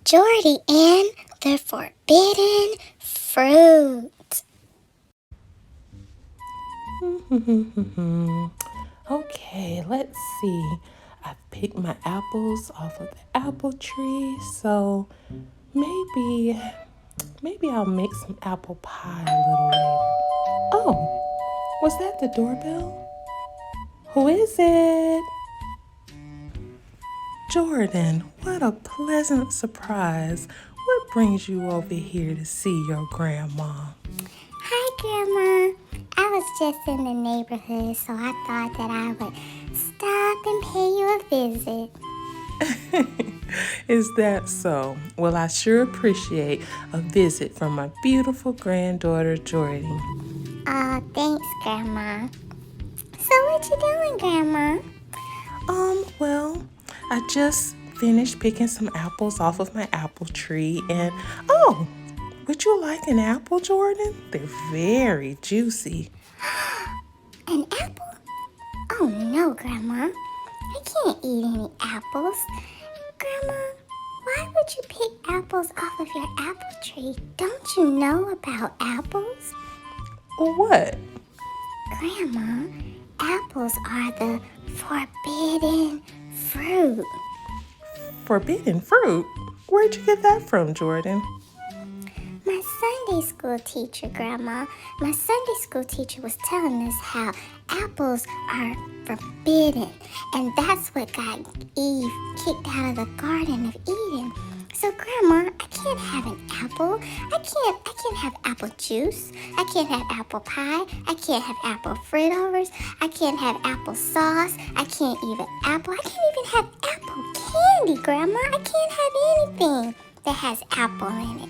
Jordy and the Forbidden Fruit. Okay, let's see. I picked my apples off of the apple tree, so maybe I'll make some apple pie a little later. Oh, was that the doorbell? Who is it? Jordan, what a pleasant surprise. What brings you over here to see your grandma? Hi, Grandma. I was just in the neighborhood, so I thought that I would stop and pay you a visit. Is that so? Well, I sure appreciate a visit from my beautiful granddaughter, Jordy. Thanks, Grandma. So what you doing, Grandma? Well, I just finished picking some apples off of my apple tree and oh, would you like an apple, Jordan? They're very juicy. An apple? Oh no, Grandma. I can't eat any apples. Grandma, why would you pick apples off of your apple tree? Don't you know about apples? What? Grandma, apples are the forbidden fruit. Forbidden fruit? Where'd you get that from, Jordan? My Sunday school teacher, Grandma, my Sunday school teacher was telling us how apples are forbidden. And that's what got Eve kicked out of the Garden of Eden. So, Grandma, I can't have an apple. I can't have apple juice. I can't have apple pie. I can't have apple fritters. I can't have apple sauce. I can't even apple. I can't even have apple candy, Grandma. I can't have anything that has apple in it.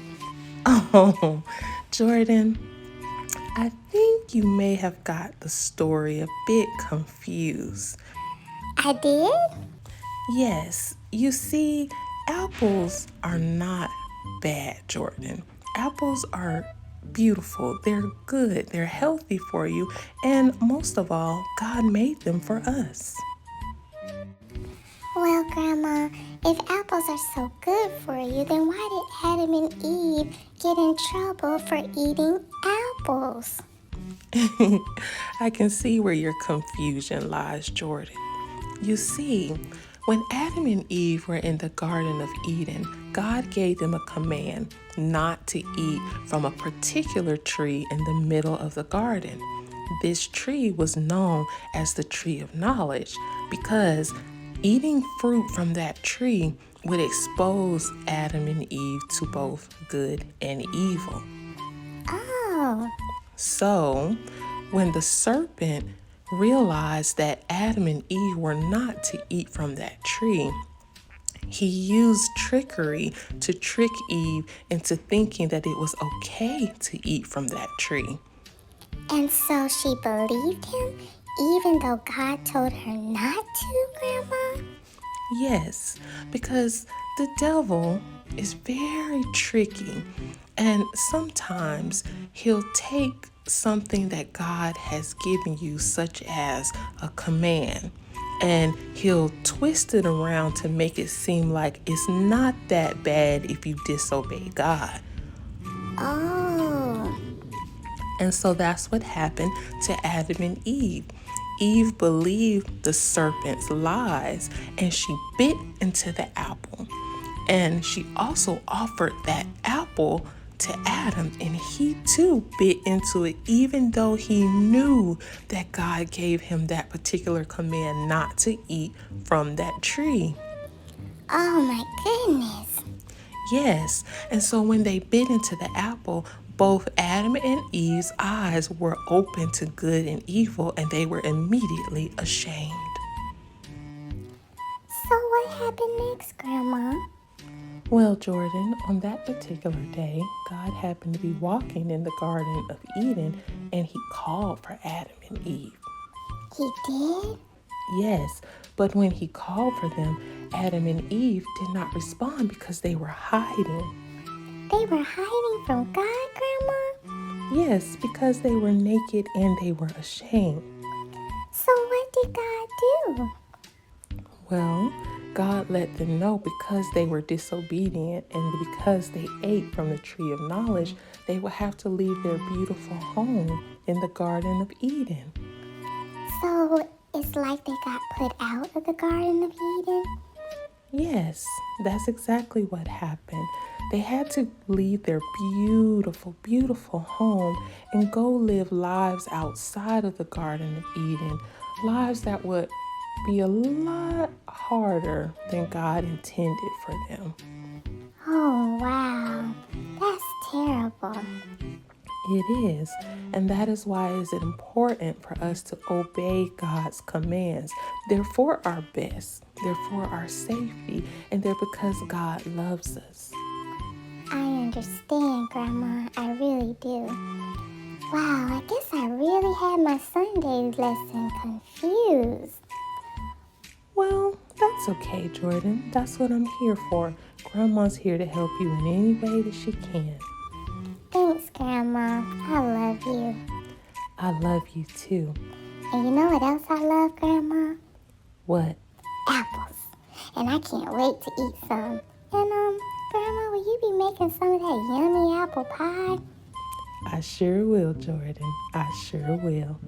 Oh, Jordan, I think you may have got the story a bit confused. I did? Yes, you see, apples are not bad, Jordan. Apples are beautiful, they're good, they're healthy for you, and most of all, God made them for us. Well, Grandma, if apples are so good for you, then why did Adam and Eve get in trouble for eating apples? I can see where your confusion lies, Jordan. You see, when Adam and Eve were in the Garden of Eden, God gave them a command not to eat from a particular tree in the middle of the garden. This tree was known as the tree of knowledge because eating fruit from that tree would expose Adam and Eve to both good and evil. Oh, So, when the serpent realized that Adam and Eve were not to eat from that tree, he used trickery to trick Eve into thinking that it was okay to eat from that tree. and so she believed him even though God told her not to, Grandma? Yes, because the devil is very tricky, and sometimes he'll take something that God has given you, such as a command, and he'll twist it around to make it seem like it's not that bad if you disobey God. Oh, And so that's what happened to Adam and Eve. Eve believed the serpent's lies and she bit into the apple. And she also offered that apple to Adam, and he too bit into it, even though he knew that God gave him that particular command not to eat from that tree. oh my goodness. Yes, and so when they bit into the apple, both Adam and Eve's eyes were open to good and evil, and they were immediately ashamed. So what happened next, Grandma? Well, Jordan, on that particular day, God happened to be walking in the Garden of Eden, and he called for Adam and Eve. He did? Yes, but when he called for them, Adam and Eve did not respond because they were hiding. They were hiding from God, Grandma? Yes, because they were naked and they were ashamed. So what did God do? Well, God let them know because they were disobedient and because they ate from the tree of knowledge, they would have to leave their beautiful home in the Garden of Eden. So it's like they got put out of the Garden of Eden? Yes, that's exactly what happened. They had to leave their beautiful, beautiful home and go live lives outside of the Garden of Eden, lives that would be a lot harder than God intended for them. Oh, wow. That's terrible. It is, and that is why it is important for us to obey God's commands. They're for our best, they're for our safety, and they're because God loves us. I understand, Grandma. I really do. Wow, I guess I really had my Sunday lesson confused. Well, that's okay, Jordan. That's what I'm here for. Grandma's here to help you in any way that she can. Thanks, Grandma. I love you. I love you too. And you know what else I love, Grandma? What? Apples. And I can't wait to eat some. And, Grandma, will you be making some of that yummy apple pie? I sure will, Jordan. I sure will.